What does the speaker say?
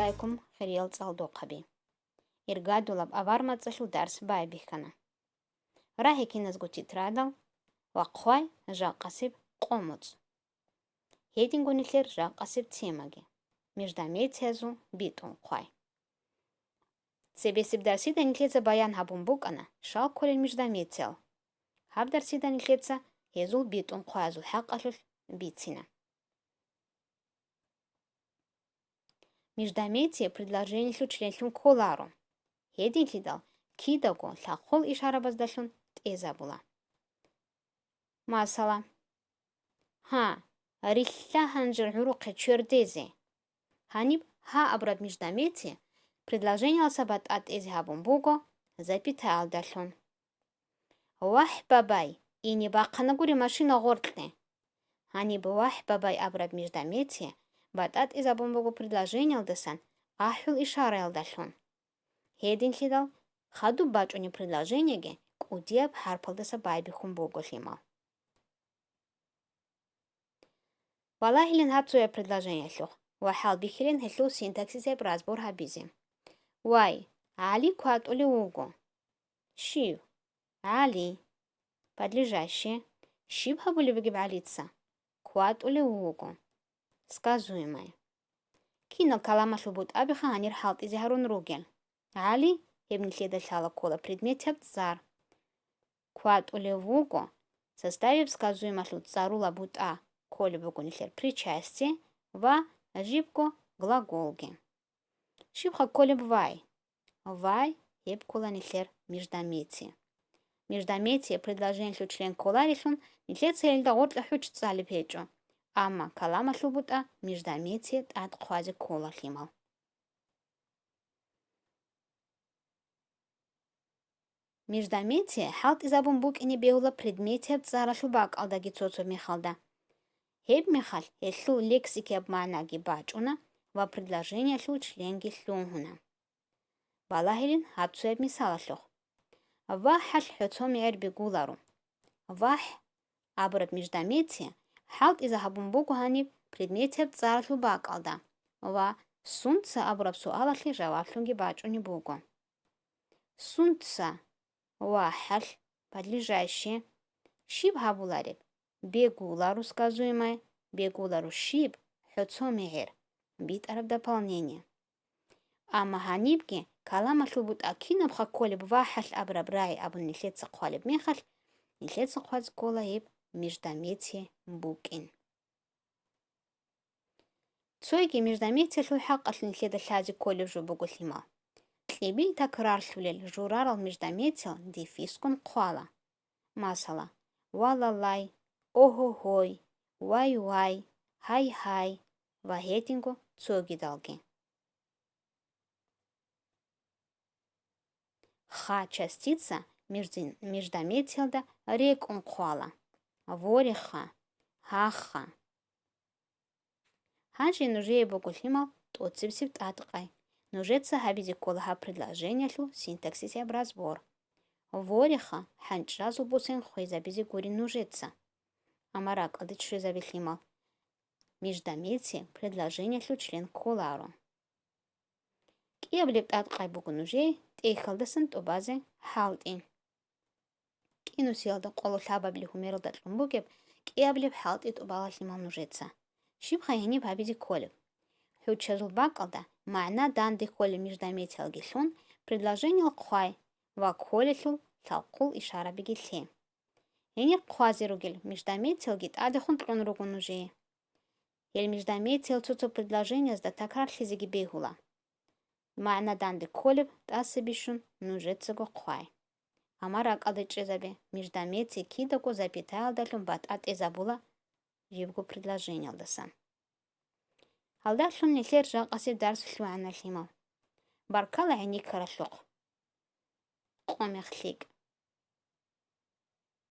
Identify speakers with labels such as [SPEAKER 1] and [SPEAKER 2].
[SPEAKER 1] алейкум, хирил цалдоқаби. Иргадулаб авармацашу дарс байбихкана. Рахикинас гутитрадал, вақхвай жақасиб қомуц. Хедингунихлер жақасиб темаги. Междометиазу битун қвай. Цебесиб дарсида нихлеца баян хабумбукана, шал колен междометиал. Хаб дарсида нихлеца хезул битун қвайзул хақалул битсина. Междометие предложение член колару. Хедин лидал кидаго лахол ишарабаздашун тезабула. Масала. Ха, рилла ханжер хуруқе чурдезе. Ханиб ха абрад междометие предложение алсабат от эзхабумбуго запятая алдашун. Вах бабай и не бақанагури машина гортле. Ханиб вах бабай абрад междометие батат изабумбуго предложение алдасан ахул ишара алдашун. Хедин лидал хаду бачуни предложениеге кудиаб харпалдаса байбихун буголима. Валахилин хабцуя предложение лух. Вахал бихилин хеслу синтаксисе разбор хабизи. Вай, Али квад ули уго. Шив, Али, подлежащее. Шив хабули выгиб алица. Квад ули уго. Сказуемое. Кинал калама шубут абиха анир халт изи харун ругел. Али, ебн леда шала кола предметят зар. Квад ули уго. Составив сказуемое цару лабут а. Коли бугунихлер причастие, ва жибко глаголги. Шибха колеб вай. Вай еб кола нихлер междометие. Междометие предложение член кола решен, нихлер целда отла хуч цали печо. Ама калама шубута междометие от квази кола химал. Междометие халт изабумбук и не беула предметие цара шубак алдаги цоцов михалда. Хеб михал еслу лексики обманаги бачуна ва предложение слу членги слунгуна. Балахилин хабцуеб мисалашлух. Ва хал хёцом эрби гулару. Вах абрат междометие халт иза хабумбуку ханиб предметие цара шубак алда. Ва сунца абрат суалахли жавашлунги бачуни бугу. Сунца ва хал подлежащее шиб хабулареб. Бегулару сказуемое, бегулару шиб, хёцомегер, бит араб дополнение. А маханибки калама шубут акинаб хаколеб вахал абрабрай абун нихлеца кхалеб мехал, нихлеца кхаз колаеб междометие букин. Цойги междометие шухак аш нихледа шази колеб жубугулима. Тлебиль такрар шулел журарал междометие дефискун кхала. Масала. Валалай. Ого-хой, вай-вай, хай-хай, вахетинго цогидалги. Ха частица междометиалда рек ункуала. Вориха, хаха. Ханжи нужее богулимал тоципсип таткай. Нужеца хабизи колха предложение лу синтаксисе разбор. Вориха ханчразу бусен хуизабизи гури нужеца. Амарак адычу завихлимал. Междометие предложение лу член колару. Киаблеп таткай бугунужей тейхалдасын тобазе халти. Кинусиалда колу лабабли хумерл датлумбукеп киаблеп халти тобалахлимал нужеца. Шибха яни бабизи колеб. Хючазул бакалда майна данды коле междометие алгишун предложение лкхай ва колешлу талкул ишара бигилхе. Яни кхвазиругель междометие гит адахун тлон ругунужей. Ель междометие цуцу предложение сда такрар хизиги бегула. Майна данды колеб тасыбишун нужеца го кхай. Амарак адычезабе междометие кидаго запятая алдалун бат от эзабула живго предложение алдасан. Алдашун нихлер жак асиб дарс флуана лимал. Баркала яни карашлук. Қомехлик.